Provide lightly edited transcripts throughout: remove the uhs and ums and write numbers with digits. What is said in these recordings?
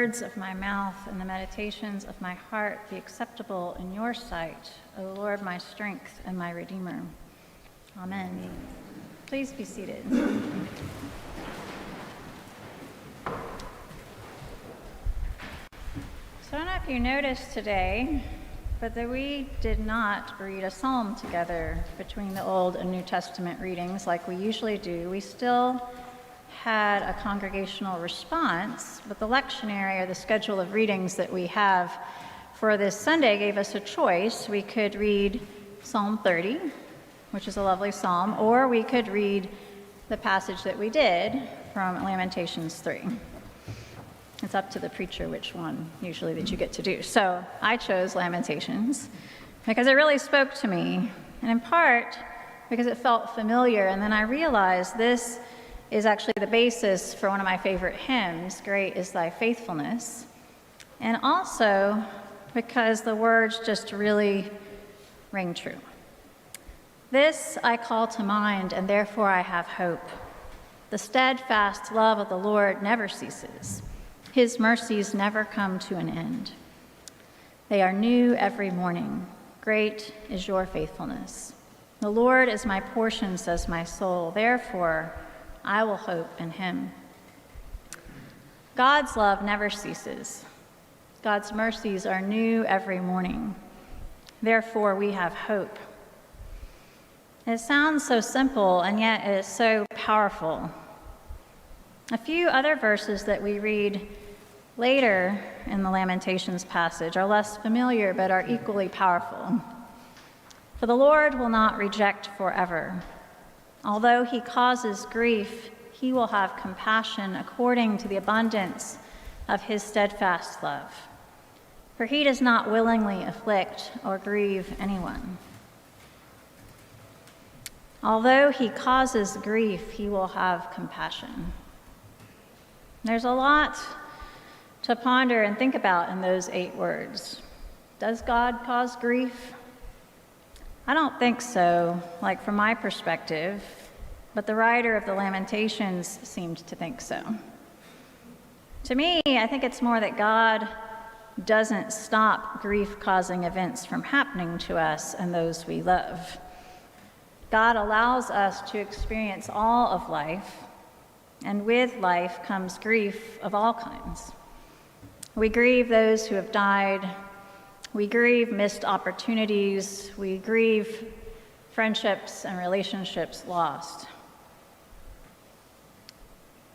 words of my mouth and the meditations of my heart be acceptable in your sight, O Lord, my strength and my Redeemer. Amen. Please be seated. So I don't know if you noticed today, but that we did not read a psalm together between the Old and New Testament readings like we usually do. We still had a congregational response, but the lectionary, or the schedule of readings that we have for this Sunday, gave us a choice. We could read Psalm 30, which is a lovely psalm, or we could read the passage that we did from Lamentations 3. It's up to the preacher which one usually that you get to do. So I chose Lamentations because it really spoke to me, and in part because it felt familiar. And then I realized this is actually the basis for one of my favorite hymns, Great is Thy Faithfulness, and also because the words just really ring true. This I call to mind, and therefore I have hope. The steadfast love of the Lord never ceases. His mercies never come to an end. They are new every morning. Great is your faithfulness. The Lord is my portion, says my soul. Therefore, I will hope in him. God's love never ceases. God's mercies are new every morning. Therefore, we have hope. It sounds so simple, and yet it is so powerful. A few other verses that we read later in the Lamentations passage are less familiar but are equally powerful. For the Lord will not reject forever. Although he causes grief, he will have compassion according to the abundance of his steadfast love. For he does not willingly afflict or grieve anyone. Although he causes grief, he will have compassion. There's a lot to ponder and think about in those 8 words. Does God cause grief? I don't think so, like from my perspective, but the writer of the Lamentations seemed to think so. To me, I think it's more that God doesn't stop grief-causing events from happening to us and those we love. God allows us to experience all of life, and with life comes grief of all kinds. We grieve those who have died. We grieve missed opportunities. We grieve friendships and relationships lost.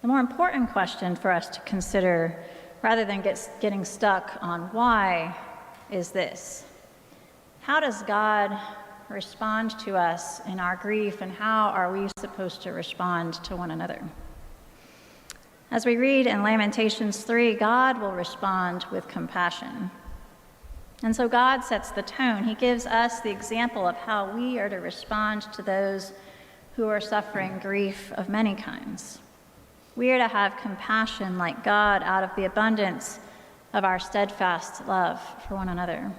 The more important question for us to consider, rather than getting stuck on why, is this: how does God respond to us in our grief, and how are we supposed to respond to one another? As we read in Lamentations 3, God will respond with compassion. And so God sets the tone. He gives us the example of how we are to respond to those who are suffering grief of many kinds. We are to have compassion like God out of the abundance of our steadfast love for one another.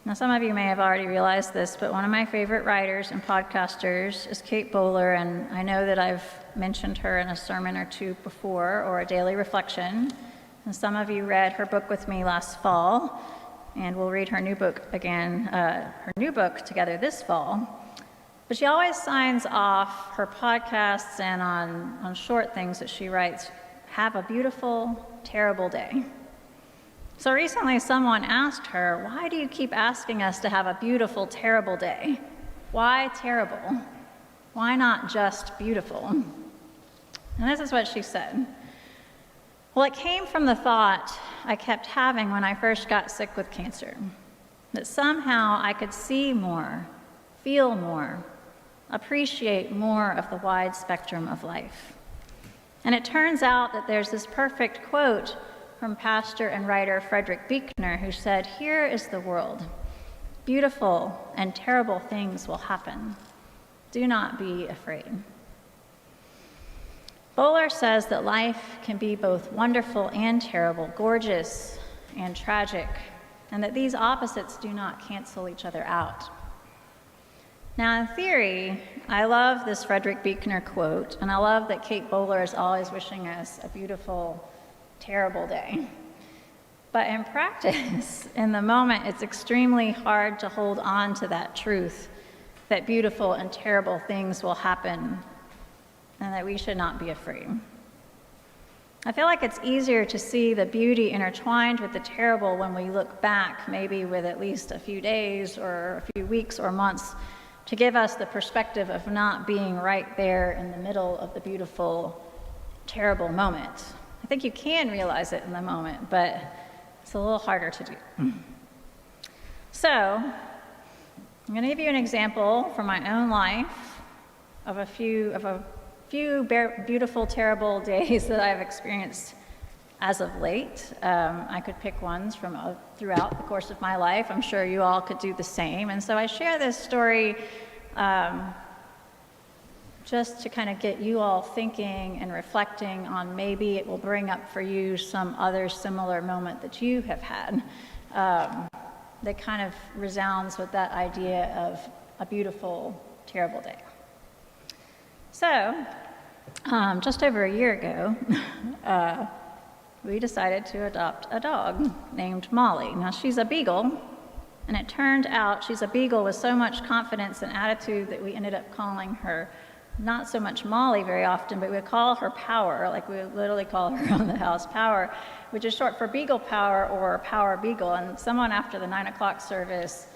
Now, some of you may have already realized this, but one of my favorite writers and podcasters is Kate Bowler, and I know that I've mentioned her in a sermon or two before, or a daily reflection. And some of you read her book with me last fall, and we'll read her new book again, her new book together this fall. But she always signs off her podcasts and on short things that she writes, "Have a beautiful, terrible day." So recently someone asked her, "Why do you keep asking us to have a beautiful, terrible day? Why terrible? Why not just beautiful?" And this is what she said. "Well, it came from the thought I kept having when I first got sick with cancer, that somehow I could see more, feel more, appreciate more of the wide spectrum of life. And it turns out that there's this perfect quote from pastor and writer Frederick Buechner, who said, 'Here is the world. Beautiful and terrible things will happen. Do not be afraid.'" Bowler says that life can be both wonderful and terrible, gorgeous and tragic, and that these opposites do not cancel each other out. Now, in theory, I love this Frederick Buechner quote, and I love that Kate Bowler is always wishing us a beautiful terrible day. But in practice, in the moment, it's extremely hard to hold on to that truth that beautiful and terrible things will happen and that we should not be afraid. I feel like it's easier to see the beauty intertwined with the terrible when we look back, maybe with at least a few days or a few weeks or months, to give us the perspective of not being right there in the middle of the beautiful, terrible moment. I think you can realize it in the moment, but it's a little harder to do. So, I'm going to give you an example from my own life of a few beautiful, terrible days that I've experienced as of late. I could pick ones from throughout the course of my life. I'm sure you all could do the same. And so I share this story just to kind of get you all thinking and reflecting on maybe it will bring up for you some other similar moment that you have had that kind of resounds with that idea of a beautiful, terrible day. So, just over a year ago, we decided to adopt a dog named Molly. Now, she's a beagle, and it turned out she's a beagle with so much confidence and attitude that we ended up calling her not so much Molly very often, but we would call her Power, like we would literally call her around the house Power, which is short for Beagle Power or Power Beagle. And someone after the 9 o'clock service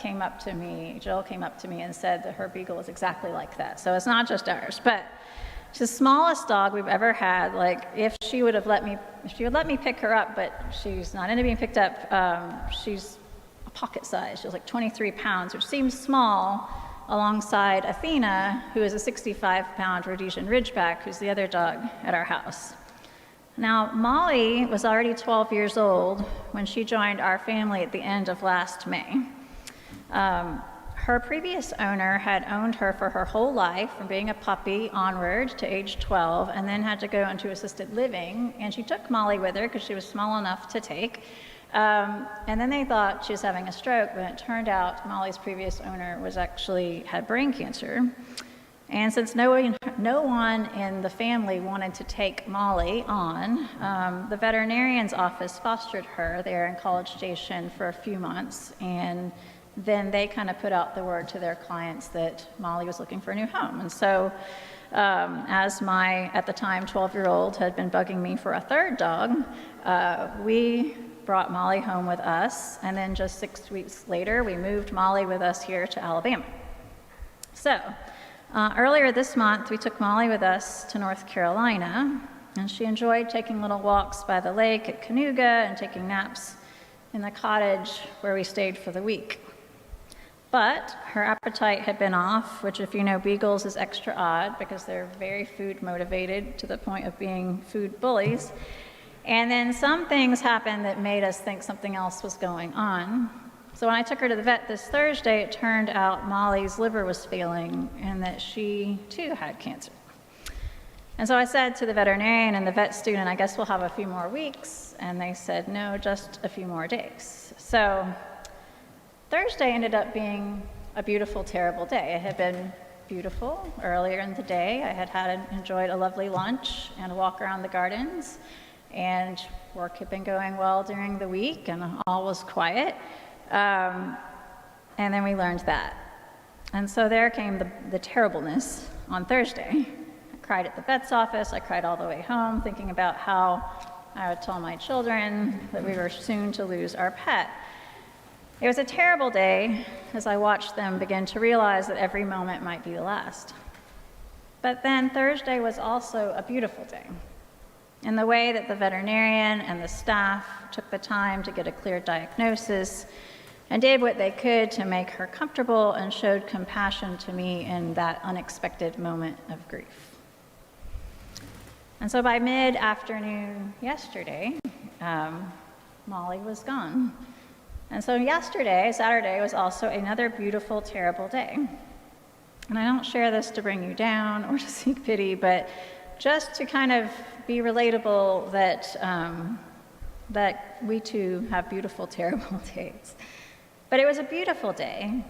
came up to me, Jill came up to me and said that her beagle is exactly like that. So it's not just ours, but she's the smallest dog we've ever had. Like if she would let me pick her up, but she's not into being picked up, she's a pocket size. She's like 23 pounds, which seems small alongside Athena, who is a 65-pound Rhodesian Ridgeback, who's the other dog at our house. Now, Molly was already 12 years old when she joined our family at the end of last May. Her previous owner had owned her for her whole life, from being a puppy onward to age 12, and then had to go into assisted living, and she took Molly with her because she was small enough to take. And then they thought she was having a stroke, but it turned out Molly's previous owner had brain cancer. And since no one in the family wanted to take Molly on, the veterinarian's office fostered her there in College Station for a few months, and then they kind of put out the word to their clients that Molly was looking for a new home. And so as my, at the time, 12-year-old had been bugging me for a third dog, we brought Molly home with us, and then just 6 weeks later, we moved Molly with us here to Alabama. So, earlier this month, we took Molly with us to North Carolina, and she enjoyed taking little walks by the lake at Canoga and taking naps in the cottage where we stayed for the week. But her appetite had been off, which, if you know beagles, is extra odd because they're very food motivated to the point of being food bullies. And then some things happened that made us think something else was going on. So when I took her to the vet this Thursday, it turned out Molly's liver was failing and that she too had cancer. And so I said to the veterinarian and the vet student, I guess we'll have a few more weeks. And they said, no, just a few more days. So Thursday ended up being a beautiful, terrible day. It had been beautiful earlier in the day. I had enjoyed a lovely lunch and a walk around the gardens. And work had been going well during the week, and all was quiet. And then we learned that. And so there came the terribleness on Thursday. I cried at the vet's office. I cried all the way home, thinking about how I would tell my children that we were soon to lose our pet. It was a terrible day as I watched them begin to realize that every moment might be the last. But then Thursday was also a beautiful day, in the way that the veterinarian and the staff took the time to get a clear diagnosis and did what they could to make her comfortable and showed compassion to me in that unexpected moment of grief. And so by mid-afternoon yesterday, Molly was gone. And so yesterday, Saturday, was also another beautiful, terrible day. And I don't share this to bring you down or to seek pity, but just to kind of be relatable that that we too have beautiful, terrible days. But it was a beautiful day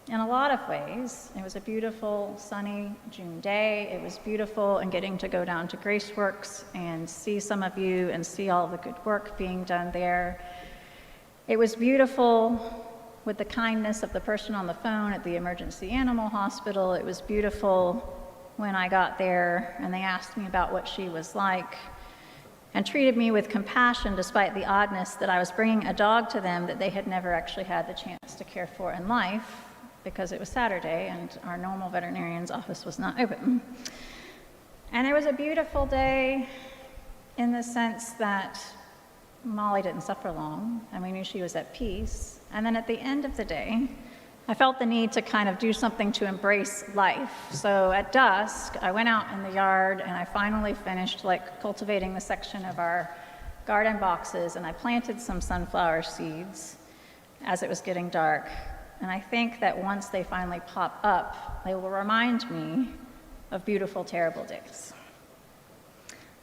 in a lot of ways. It was a beautiful, sunny June day. It was beautiful and getting to go down to Graceworks and see some of you and see all the good work being done there. It was beautiful with the kindness of the person on the phone at the emergency animal hospital. It was beautiful when I got there and they asked me about what she was like and treated me with compassion despite the oddness that I was bringing a dog to them that they had never actually had the chance to care for in life because it was Saturday and our normal veterinarian's office was not open. And it was a beautiful day in the sense that Molly didn't suffer long and we knew she was at peace. And then at the end of the day, I felt the need to kind of do something to embrace life. So at dusk, I went out in the yard and I finally finished cultivating the section of our garden boxes, and I planted some sunflower seeds as it was getting dark. And I think that once they finally pop up, they will remind me of beautiful, terrible days.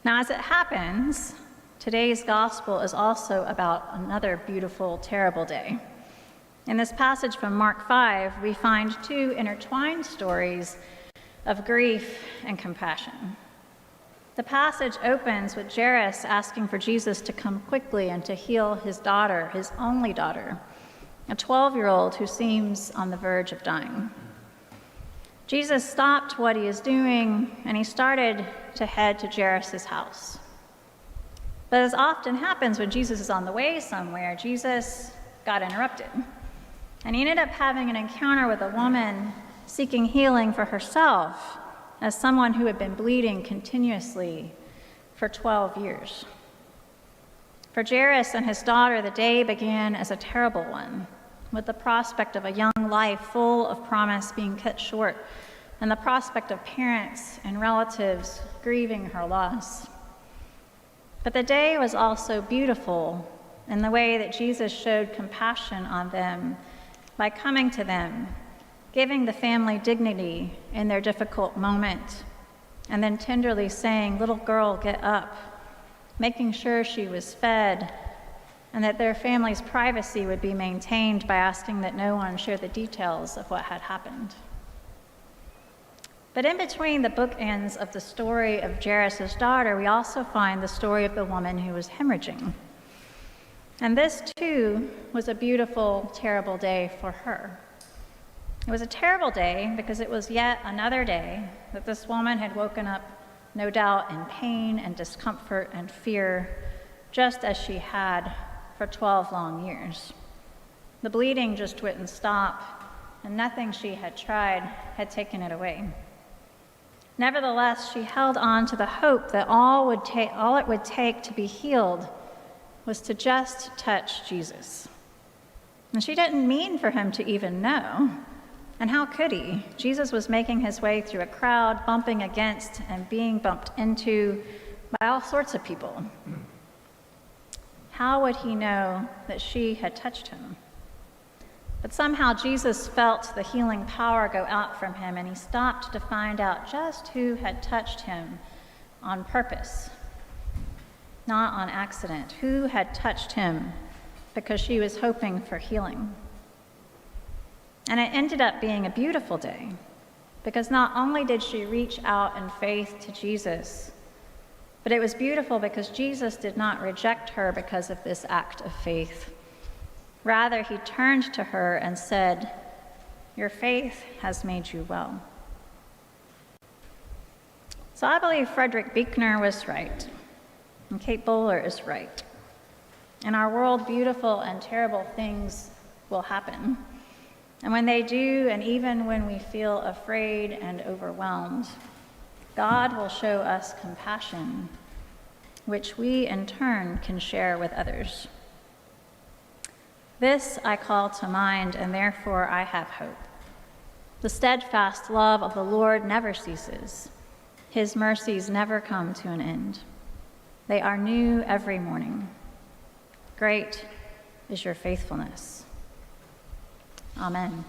Now, as it happens, today's gospel is also about another beautiful, terrible day. In this passage from Mark 5, we find two intertwined stories of grief and compassion. The passage opens with Jairus asking for Jesus to come quickly and to heal his daughter, his only daughter, a 12-year-old who seems on the verge of dying. Jesus stopped what he is doing and he started to head to Jairus' house. But as often happens when Jesus is on the way somewhere, Jesus got interrupted. And he ended up having an encounter with a woman seeking healing for herself as someone who had been bleeding continuously for 12 years. For Jairus and his daughter, the day began as a terrible one, with the prospect of a young life full of promise being cut short, and the prospect of parents and relatives grieving her loss. But the day was also beautiful in the way that Jesus showed compassion on them by coming to them, giving the family dignity in their difficult moment, and then tenderly saying, "Little girl, get up," making sure she was fed, and that their family's privacy would be maintained by asking that no one share the details of what had happened. But in between the bookends of the story of Jairus' daughter, we also find the story of the woman who was hemorrhaging. And this, too, was a beautiful, terrible day for her. It was a terrible day because it was yet another day that this woman had woken up, no doubt, in pain and discomfort and fear, just as she had for 12 long years. The bleeding just wouldn't stop, and nothing she had tried had taken it away. Nevertheless, she held on to the hope that all it would take to be healed was to just touch Jesus. And she didn't mean for him to even know. And how could he? Jesus was making his way through a crowd, bumping against and being bumped into by all sorts of people. How would he know that she had touched him? But somehow Jesus felt the healing power go out from him, and he stopped to find out just who had touched him on purpose, not on accident, who had touched him because she was hoping for healing. And it ended up being a beautiful day because not only did she reach out in faith to Jesus, but it was beautiful because Jesus did not reject her because of this act of faith. Rather, he turned to her and said, "Your faith has made you well." So I believe Frederick Buechner was right, and Kate Bowler is right. In our world, beautiful and terrible things will happen. And when they do, and even when we feel afraid and overwhelmed, God will show us compassion, which we in turn can share with others. This I call to mind, and therefore I have hope. The steadfast love of the Lord never ceases. His mercies never come to an end. They are new every morning. Great is your faithfulness. Amen.